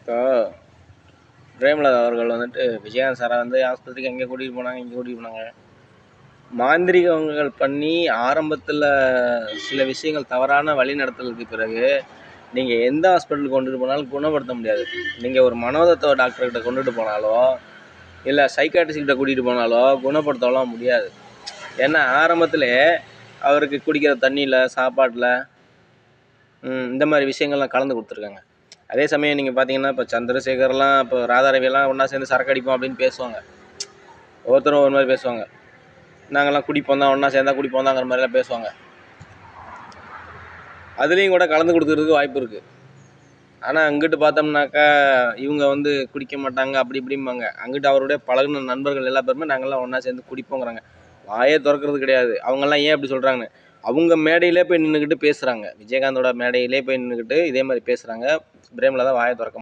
இப்போ பிரேமலதா அவர்கள் வந்துட்டு விஜயகாந்த் சாரை வந்து ஆஸ்பத்திரிக்கு அங்கே கூட்டிகிட்டு போனாங்க, இங்கே கூட்டிகிட்டு போனாங்க. மாந்திரீகங்கள் பண்ணி ஆரம்பத்தில் சில விஷயங்கள் தவறான வழிநடத்தலுக்கு பிறகு நீங்கள் எந்த ஹாஸ்பிட்டலுக்கு கொண்டுட்டு போனாலும் குணப்படுத்த முடியாது. நீங்கள் ஒரு மனோதத்துவ டாக்டர்கிட்ட கொண்டுட்டு போனாலோ இல்லை சைக்காட்ரிஸ்ட்கிட்ட கூட்டிகிட்டு போனாலோ குணப்படுத்தலாம் முடியாது. ஏன்னா ஆரம்பத்திலே அவருக்கு குடிக்கிற தண்ணியில், சாப்பாட்டில் இந்த மாதிரி விஷயங்கள்லாம் கலந்து கொடுத்துருக்காங்க. அதே சமயம் நீங்கள் பார்த்தீங்கன்னா இப்போ சந்திரசேகர்லாம் இப்போ ராதாரவியெல்லாம் ஒன்றா சேர்ந்து சரக்கு அடிப்போம் அப்படின்னு பேசுவாங்க. ஒவ்வொருத்தரும் ஒரு மாதிரி பேசுவாங்க. நாங்கள்லாம் குடிப்போம் தான், ஒன்றா சேர்ந்தா குடிப்போம் தாங்கிற மாதிரிலாம் பேசுவாங்க. அதுலேயும் கூட கலந்து கொடுக்குறதுக்கு வாய்ப்பு இருக்குது. ஆனால் அங்கிட்டு பார்த்தோம்னாக்கா இவங்க வந்து குடிக்க மாட்டாங்க அப்படி இப்படிம்பாங்க. அங்கிட்டு அவருடைய பழகுன நண்பர்கள் எல்லா பேருமே நாங்கள்லாம் ஒன்றா சேர்ந்து குடிப்போங்கிறாங்க. வாயே திறக்கிறது கிடையாது. அவங்கெல்லாம் ஏன் அப்படி சொல்கிறாங்கன்னு அவங்க மேடையிலே போய் நின்றுக்கிட்டு பேசுகிறாங்க. விஜயகாந்தோட மேடையிலே போய் நின்றுக்கிட்டு இதே மாதிரி பேசுகிறாங்க. பிரேமலதா வாயை திறக்க